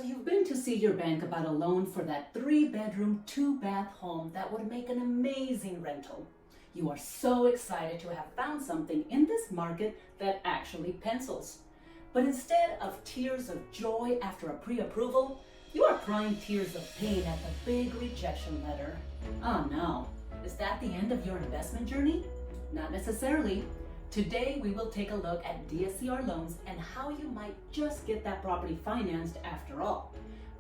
So you've been to see your bank about a loan for that 3-bedroom, 2-bath home that would make an amazing rental. You are so excited to have found something in this market that actually pencils. But instead of tears of joy after a pre-approval, you are crying tears of pain at the big rejection letter. Oh no, is that the end of your investment journey? Not necessarily. Today, we will take a look at DSCR loans and how you might just get that property financed after all.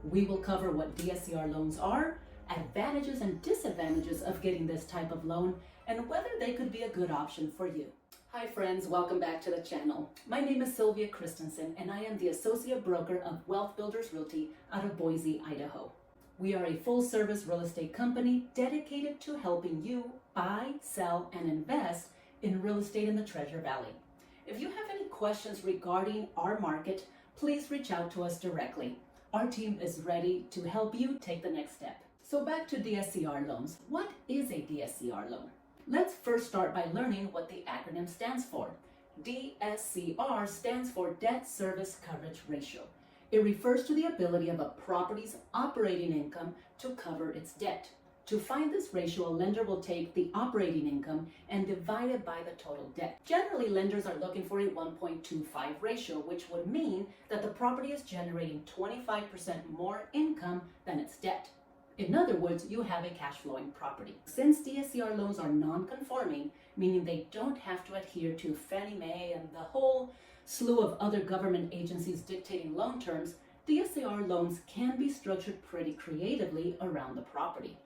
We will cover what DSCR loans are, advantages and disadvantages of getting this type of loan, and whether they could be a good option for you. Hi friends, welcome back to the channel. My name is Sylvia Christensen and I am the Associate Broker of Wealth Builders Realty out of Boise, Idaho. We are a full-service real estate company dedicated to helping you buy, sell, and invest in real estate in the Treasure Valley. If you have any questions regarding our market, please reach out to us directly. Our team is ready to help you take the next step. So back to DSCR loans. What is a DSCR loan? Let's first start by learning what the acronym stands for. DSCR stands for Debt Service Coverage Ratio. It refers to the ability of a property's operating income to cover its debt. To find this ratio, a lender will take the operating income and divide it by the total debt. Generally, lenders are looking for a 1.25 ratio, which would mean that the property is generating 25% more income than its debt. In other words, you have a cash flowing property. Since DSCR loans are non-conforming, meaning they don't have to adhere to Fannie Mae and the whole slew of other government agencies dictating loan terms, DSCR loans can be structured pretty creatively around the property.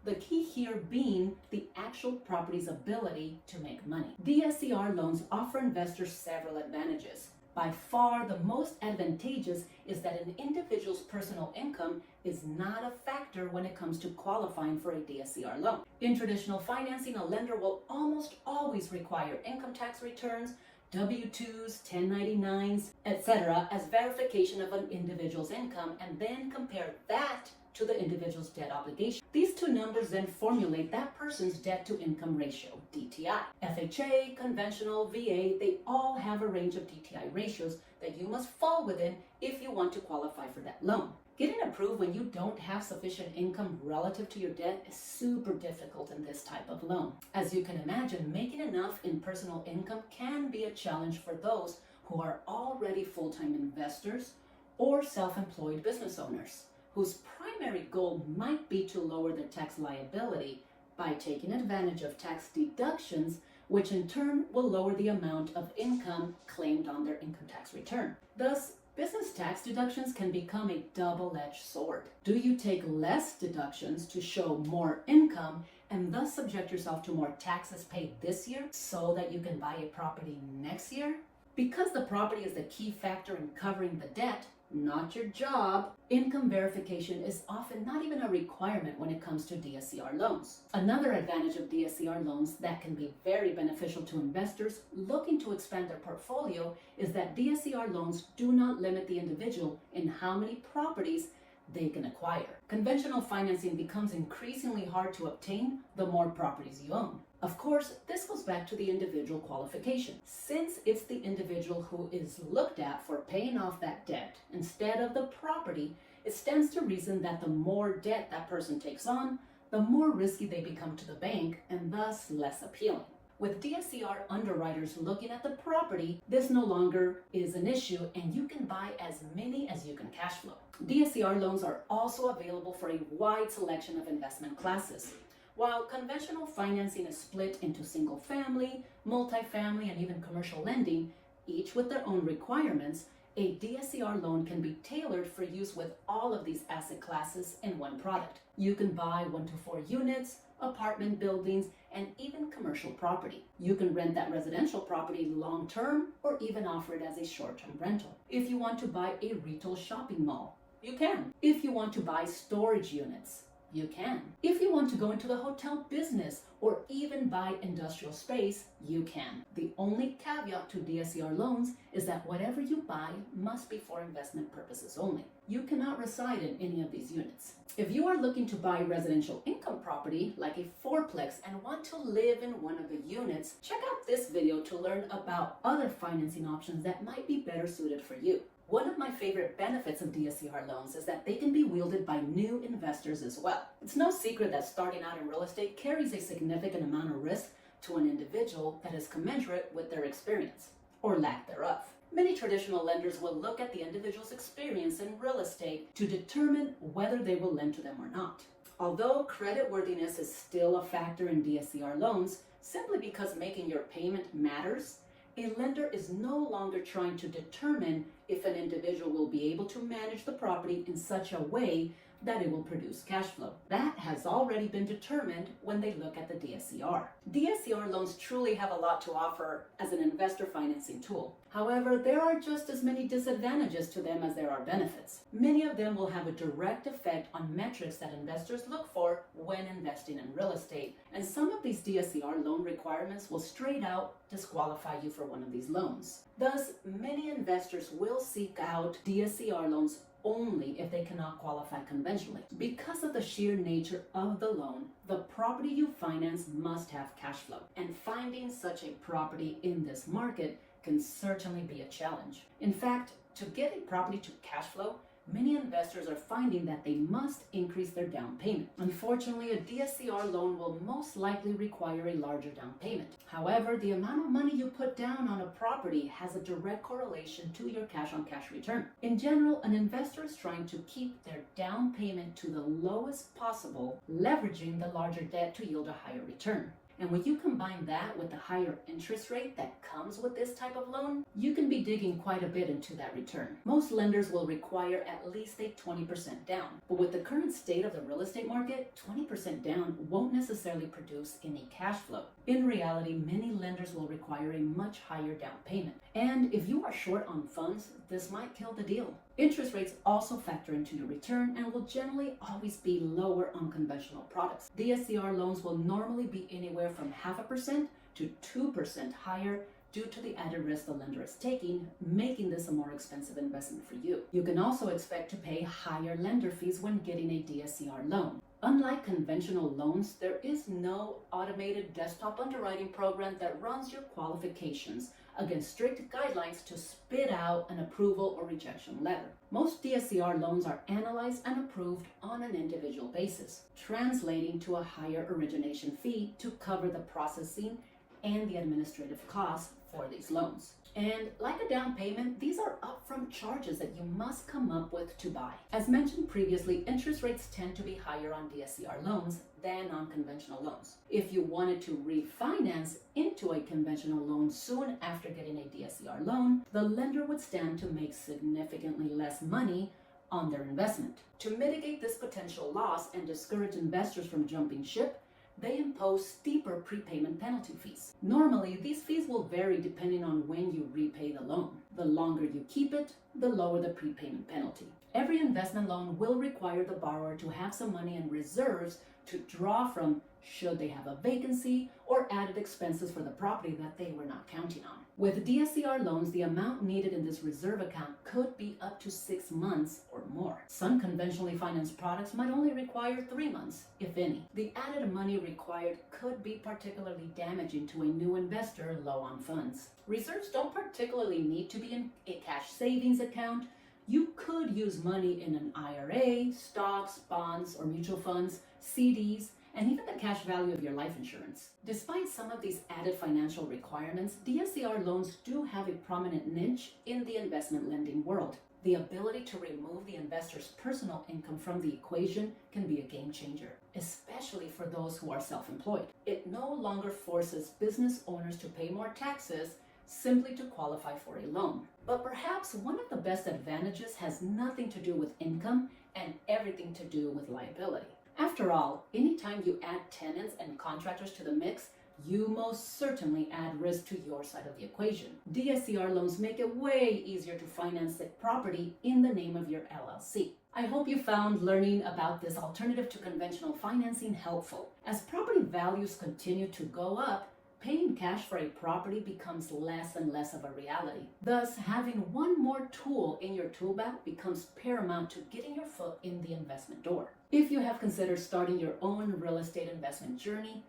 The key here being the actual property's ability to make money. DSCR loans offer investors several advantages. By far, the most advantageous is that an individual's personal income is not a factor when it comes to qualifying for a DSCR loan. In traditional financing, a lender will almost always require income tax returns, W-2s, 1099s, etc. as verification of an individual's income and then compare that to the individual's debt obligation. These two numbers then formulate that person's debt to income ratio, DTI. FHA, conventional, VA, they all have a range of DTI ratios that you must fall within if you want to qualify for that loan. Getting approved when you don't have sufficient income relative to your debt is super difficult in this type of loan. As you can imagine, making enough in personal income can be a challenge for those who are already full-time investors or self-employed business owners, whose primary goal might be to lower their tax liability by taking advantage of tax deductions, which in turn will lower the amount of income claimed on their income tax return. Thus, business tax deductions can become a double-edged sword. Do you take less deductions to show more income and thus subject yourself to more taxes paid this year so that you can buy a property next year? Because the property is the key factor in covering the debt, not your job, income verification is often not even a requirement when it comes to DSCR loans. Another advantage of DSCR loans that can be very beneficial to investors looking to expand their portfolio is that DSCR loans do not limit the individual in how many properties they can acquire. Conventional financing becomes increasingly hard to obtain the more properties you own. Of course, this goes back to the individual qualification. Since it's the individual who is looked at for paying off that debt instead of the property, it stands to reason that the more debt that person takes on, the more risky they become to the bank and thus less appealing. With DSCR underwriters looking at the property, this no longer is an issue and you can buy as many as you can cash flow. DSCR loans are also available for a wide selection of investment classes. While conventional financing is split into single family, multifamily, and even commercial lending, each with their own requirements, a DSCR loan can be tailored for use with all of these asset classes in one product. You can buy 1 to 4 units, apartment buildings, and even commercial property. You can rent that residential property long-term or even offer it as a short-term rental. If you want to buy a retail shopping mall, you can. If you want to buy storage units, you can. If you want to go into the hotel business or even buy industrial space, you can. The only caveat to DSCR loans is that whatever you buy must be for investment purposes only. You cannot reside in any of these units. If you are looking to buy residential income property like a fourplex and want to live in one of the units, check out this video to learn about other financing options that might be better suited for you. One of my favorite benefits of DSCR loans is that they can be wielded by new investors as well. It's no secret that starting out in real estate carries a significant amount of risk to an individual that is commensurate with their experience, or lack thereof. Many traditional lenders will look at the individual's experience in real estate to determine whether they will lend to them or not. Although creditworthiness is still a factor in DSCR loans, simply because making your payment matters, a lender is no longer trying to determine if an individual will be able to manage the property in such a way that it will produce cash flow. That has already been determined when they look at the DSCR. DSCR loans truly have a lot to offer as an investor financing tool. However, there are just as many disadvantages to them as there are benefits. Many of them will have a direct effect on metrics that investors look for when investing in real estate, and some of these DSCR loan requirements will straight out disqualify you for one of these loans. Thus, many investors will seek out DSCR loans only if they cannot qualify conventionally. Because of the sheer nature of the loan, the property you finance must have cash flow, and finding such a property in this market can certainly be a challenge. In fact, to get a property to cash flow, many investors are finding that they must increase their down payment. Unfortunately, a DSCR loan will most likely require a larger down payment. However, the amount of money you put down on a property has a direct correlation to your cash-on-cash return. In general, an investor is trying to keep their down payment to the lowest possible, leveraging the larger debt to yield a higher return. And when you combine that with the higher interest rate that comes with this type of loan, you can be digging quite a bit into that return. Most lenders will require at least a 20% down. But with the current state of the real estate market, 20% down won't necessarily produce any cash flow. In reality, many lenders will require a much higher down payment. And if you are short on funds, this might kill the deal. Interest rates also factor into your return and will generally always be lower on conventional products. DSCR loans will normally be anywhere from 0.5% to 2% higher due to the added risk the lender is taking, making this a more expensive investment for you. You can also expect to pay higher lender fees when getting a DSCR loan. Unlike conventional loans, there is no automated desktop underwriting program that runs your qualifications against strict guidelines to spit out an approval or rejection letter. Most DSCR loans are analyzed and approved on an individual basis, translating to a higher origination fee to cover the processing and the administrative costs for these loans. And like a down payment, these are upfront charges that you must come up with to buy. As mentioned previously, interest rates tend to be higher on DSCR loans than on conventional loans. If you wanted to refinance into a conventional loan soon after getting a DSCR loan, the lender would stand to make significantly less money on their investment. To mitigate this potential loss and discourage investors from jumping ship, they impose steeper prepayment penalty fees. Normally, these fees will vary depending on when you repay the loan. The longer you keep it, the lower the prepayment penalty. Every investment loan will require the borrower to have some money in reserves to draw from should they have a vacancy or added expenses for the property that they were not counting on. With DSCR loans, the amount needed in this reserve account could be up to 6 months or more. Some conventionally financed products might only require 3 months, if any. The added money required could be particularly damaging to a new investor low on funds. Reserves don't particularly need to be in a cash savings account. You could use money in an IRA, stocks, bonds, or mutual funds, CDs, and even the cash value of your life insurance. Despite some of these added financial requirements, DSCR loans do have a prominent niche in the investment lending world. The ability to remove the investor's personal income from the equation can be a game changer, especially for those who are self-employed. It no longer forces business owners to pay more taxes simply to qualify for a loan. But perhaps one of the best advantages has nothing to do with income and everything to do with liability. After all, anytime you add tenants and contractors to the mix, you most certainly add risk to your side of the equation. DSCR loans make it way easier to finance the property in the name of your LLC. I hope you found learning about this alternative to conventional financing helpful. As property values continue to go up, paying cash for a property becomes less and less of a reality. Thus, having one more tool in your tool belt becomes paramount to getting your foot in the investment door. If you have considered starting your own real estate investment journey,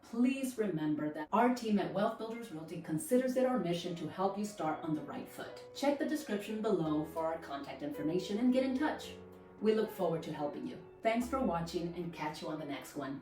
please remember that our team at Wealth Builders Realty considers it our mission to help you start on the right foot. Check the description below for our contact information and get in touch. We look forward to helping you. Thanks for watching and catch you on the next one.